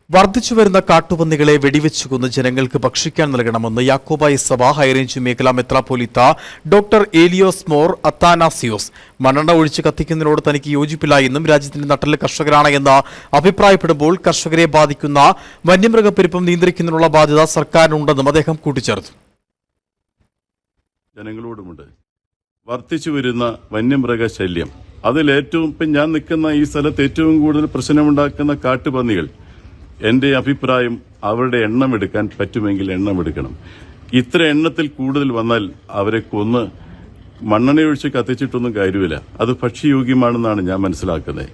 വർദ്ധിച്ചുവരുന്ന കാട്ടുപന്നികളെ വെടിവെച്ചു കൊന്ന് ജനങ്ങൾക്ക് ഭക്ഷിക്കാൻ നൽകണമെന്ന് യാക്കോബായ സഭ ഹൈറേഞ്ച് മേഖലാ മെത്രാപ്പോലീത്ത ഡോക്ടർ ഏലിയോസ് മോർ അത്താനാസിയോസ്. മണ്ണെണ്ണ ഒഴിച്ച് കത്തിക്കുന്നതിനോട് തനിക്ക് യോജിപ്പില്ല എന്നും രാജ്യത്തിന്റെ നട്ടെല്ല് കർഷകരാണ് എന്ന് അഭിപ്രായപ്പെടുമ്പോൾ കർഷകരെ ബാധിക്കുന്ന വന്യമൃഗപ്പെരുപ്പം നിയന്ത്രിക്കുന്നതിനുള്ള ബാധ്യത സർക്കാരിനുണ്ടെന്നും അദ്ദേഹം കൂട്ടിച്ചേർത്തു. ജനങ്ങളോടുമുണ്ട് വർദ്ധിച്ചു വരുന്ന വന്യമൃഗശല്യം. അതിലേറ്റവും ഇപ്പം ഞാൻ നിൽക്കുന്ന ഈ സ്ഥലത്ത് ഏറ്റവും കൂടുതൽ പ്രശ്നമുണ്ടാക്കുന്ന കാട്ടുപന്നികൾ. എന്റെ അഭിപ്രായം അവരുടെ എണ്ണം എടുക്കാൻ പറ്റുമെങ്കിൽ എണ്ണം എടുക്കണം. ഇത്ര എണ്ണത്തിൽ കൂടുതൽ വന്നാൽ അവരെ കൊന്ന് മണ്ണെണ്ണയൊഴിച്ച് കത്തിച്ചിട്ടൊന്നും കാര്യമില്ല. അത് ഭക്ഷ്യയോഗ്യമാണെന്നാണ് ഞാൻ മനസ്സിലാക്കുന്നത്.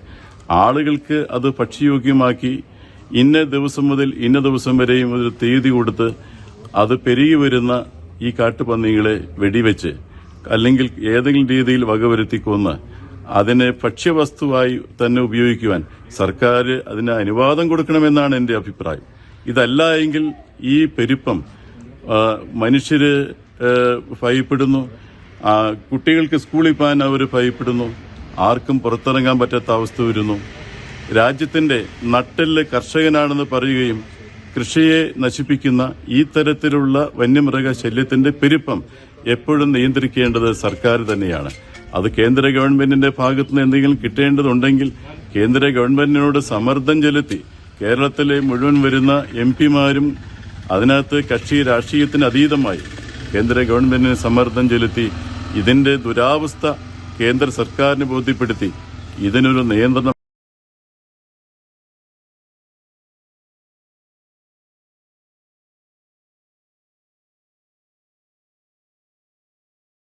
ആളുകൾക്ക് അത് ഭക്ഷ്യയോഗ്യമാക്കി ഇന്ന ദിവസം മുതൽ ഇന്ന ദിവസം വരെയും ഒരു തീയതി കൊടുത്ത് അത് പെരുകി വരുന്ന ഈ കാട്ടുപന്നികളെ വെടിവെച്ച് അല്ലെങ്കിൽ ഏതെങ്കിലും രീതിയിൽ വകവരുത്തി കൊന്ന് അതിനെ ഭക്ഷ്യവസ്തുവായി തന്നെ ഉപയോഗിക്കുവാൻ സർക്കാർ അതിന് അനുവാദം കൊടുക്കണമെന്നാണ് എന്റെ അഭിപ്രായം. ഇതല്ല എങ്കിൽ ഈ പെരുപ്പം മനുഷ്യര് ഭയപ്പെടുന്നു, കുട്ടികൾക്ക് സ്കൂളിൽ പോകാൻ അവർ ഭയപ്പെടുന്നു, ആർക്കും പുറത്തിറങ്ങാൻ പറ്റാത്ത അവസ്ഥ വരുന്നു. രാജ്യത്തിന്റെ നട്ടെല്ല് കർഷകനാണെന്ന് പറയുകയും കൃഷിയെ നശിപ്പിക്കുന്ന ഈ തരത്തിലുള്ള വന്യമൃഗ ശല്യത്തിന്റെ പെരുപ്പം എപ്പോഴും നിയന്ത്രിക്കേണ്ടത് സർക്കാർ തന്നെയാണ്. അത് കേന്ദ്ര ഗവൺമെന്റിന്റെ ഭാഗത്തുനിന്ന് എന്തെങ്കിലും കിട്ടേണ്ടതുണ്ടെങ്കിൽ കേന്ദ്ര ഗവൺമെന്റിനോട് സമ്മർദ്ദം ചെലുത്തി കേരളത്തിലെ മുഴുവൻ വരുന്ന എംപിമാരും അതിനകത്ത് കക്ഷി രാഷ്ട്രീയത്തിന് അതീതമായി കേന്ദ്ര ഗവൺമെന്റിന് സമ്മർദ്ദം ചെലുത്തി ഇതിന്റെ ദുരാവസ്ഥ കേന്ദ്ര സർക്കാരിന് ബോധ്യപ്പെടുത്തി ഇതിനൊരു നിയന്ത്രണം